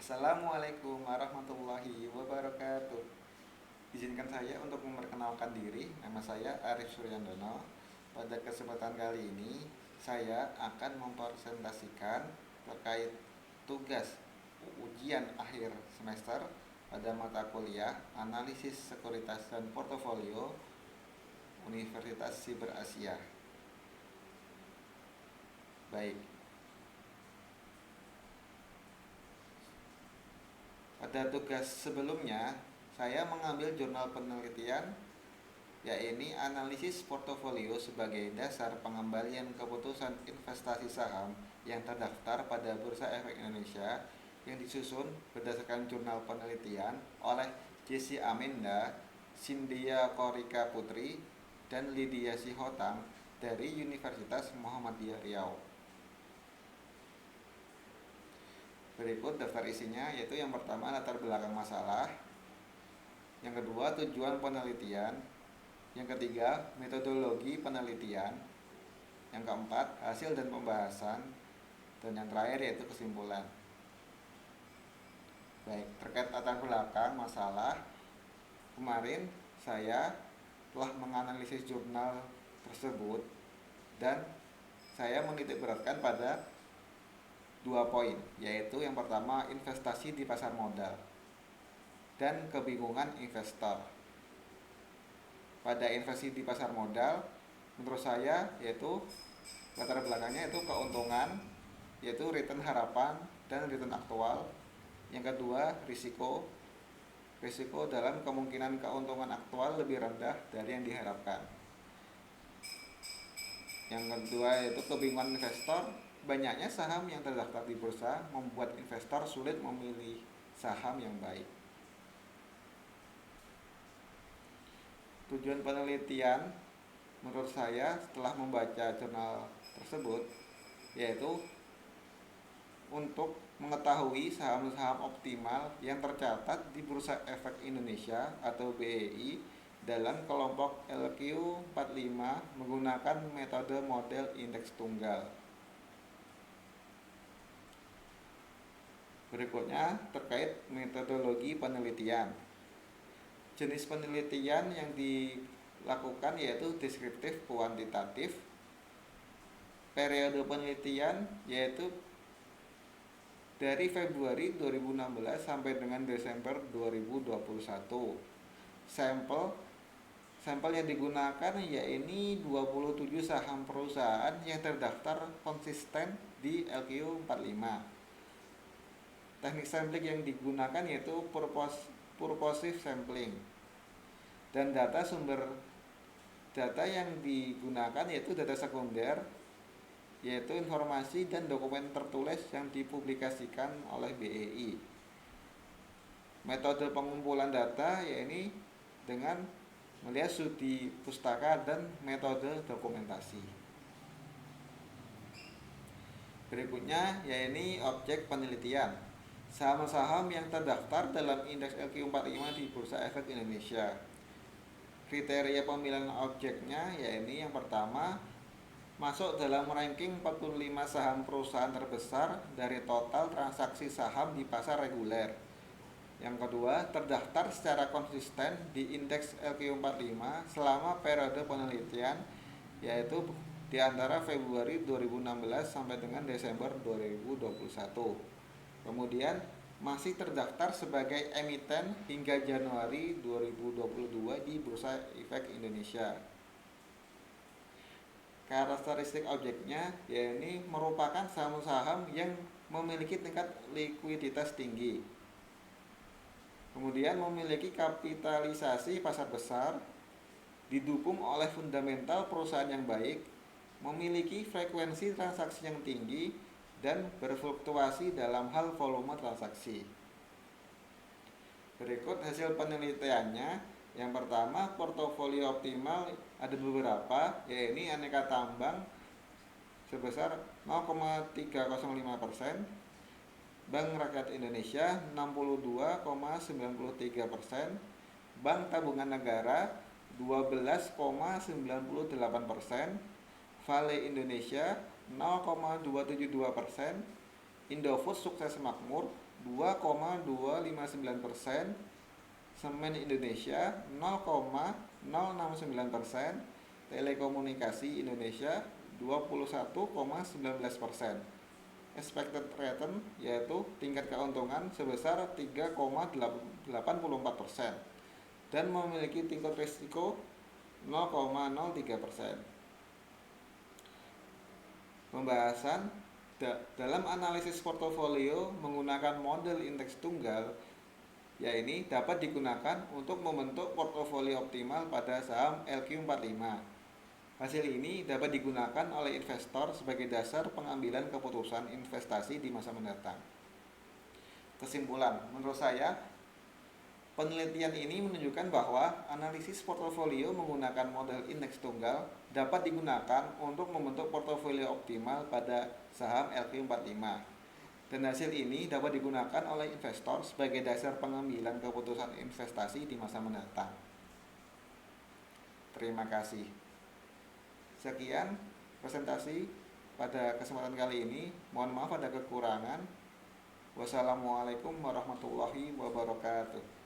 Assalamualaikum warahmatullahi wabarakatuh. Izinkan saya untuk memperkenalkan diri. Nama saya Arif Suryandono. Pada kesempatan kali ini, saya akan mempresentasikan terkait tugas ujian akhir semester pada mata kuliah Analisis Sekuritas dan Portofolio Universitas Siber Asia. Baik, pada tugas sebelumnya, saya mengambil jurnal penelitian yaitu analisis portofolio sebagai dasar pengembalian keputusan investasi saham yang terdaftar pada Bursa Efek Indonesia yang disusun berdasarkan jurnal penelitian oleh Jesse Amenda, Cynthia Korika Putri, dan Lydia Sihotang dari Universitas Muhammadiyah Riau. Berikut daftar isinya, yaitu yang pertama latar belakang masalah, yang kedua tujuan penelitian, yang ketiga metodologi penelitian, yang keempat hasil dan pembahasan, dan yang terakhir yaitu kesimpulan. Baik, terkait latar belakang masalah, kemarin saya telah menganalisis jurnal tersebut dan saya menitik beratkan pada 2 poin, yaitu yang pertama investasi di pasar modal dan kebingungan investor. Pada investasi di pasar modal, menurut saya yaitu latar belakangnya itu keuntungan, yaitu return harapan dan return aktual. Yang kedua risiko dalam kemungkinan keuntungan aktual lebih rendah dari yang diharapkan. Yang kedua yaitu kebingungan investor. Banyaknya saham yang terdaftar di bursa membuat investor sulit memilih saham yang baik. Tujuan penelitian menurut saya setelah membaca jurnal tersebut yaitu untuk mengetahui saham-saham optimal yang tercatat di Bursa Efek Indonesia atau BEI dalam kelompok LQ45 menggunakan metode model indeks tunggal. Berikutnya terkait metodologi penelitian. Jenis penelitian yang dilakukan yaitu deskriptif kuantitatif. Periode penelitian yaitu dari Februari 2016 sampai dengan Desember 2021. Sampel yang digunakan yaitu 27 saham perusahaan yang terdaftar konsisten di LQ45. Teknik sampling yang digunakan yaitu purposive sampling. Dan sumber data yang digunakan yaitu data sekunder, yaitu informasi dan dokumen tertulis yang dipublikasikan oleh BEI. Metode pengumpulan data yaitu dengan melihat studi pustaka dan metode dokumentasi. Berikutnya yaitu objek penelitian. Saham-saham yang terdaftar dalam indeks LQ45 di Bursa Efek Indonesia. Kriteria pemilihan objeknya yaitu yang pertama masuk dalam ranking 45 saham perusahaan terbesar dari total transaksi saham di pasar reguler. Yang kedua, terdaftar secara konsisten di indeks LQ45 selama periode penelitian yaitu di antara Februari 2016 sampai dengan Desember 2021. Kemudian masih terdaftar sebagai emiten hingga Januari 2022 di Bursa Efek Indonesia. Karakteristik objeknya yaitu merupakan saham-saham yang memiliki tingkat likuiditas tinggi. Kemudian memiliki kapitalisasi pasar besar, didukung oleh fundamental perusahaan yang baik, memiliki frekuensi transaksi yang tinggi, dan berfluktuasi dalam hal volume transaksi. Berikut hasil penelitiannya. Yang pertama, portofolio optimal ada beberapa, yaitu aneka tambang sebesar 0,305%, Bank Rakyat Indonesia 62,93%, Bank Tabungan Negara 12,98%, Vale Indonesia 0,272%, Indofood Sukses Makmur 2,259%, Semen Indonesia 0,069%, Telekomunikasi Indonesia 21,19%. Expected return yaitu tingkat keuntungan sebesar 3,84% dan memiliki tingkat risiko 0,03%. Pembahasan dalam analisis portofolio menggunakan model indeks tunggal, yaitu dapat digunakan untuk membentuk portofolio optimal pada saham LQ45. Hasil ini dapat digunakan oleh investor sebagai dasar pengambilan keputusan investasi di masa mendatang. Kesimpulan, menurut saya, penelitian ini menunjukkan bahwa analisis portofolio menggunakan model indeks tunggal dapat digunakan untuk membentuk portofolio optimal pada saham LQ45. Dan hasil ini dapat digunakan oleh investor sebagai dasar pengambilan keputusan investasi di masa mendatang. Terima kasih. Sekian presentasi pada kesempatan kali ini. Mohon maaf ada kekurangan. Wassalamualaikum warahmatullahi wabarakatuh.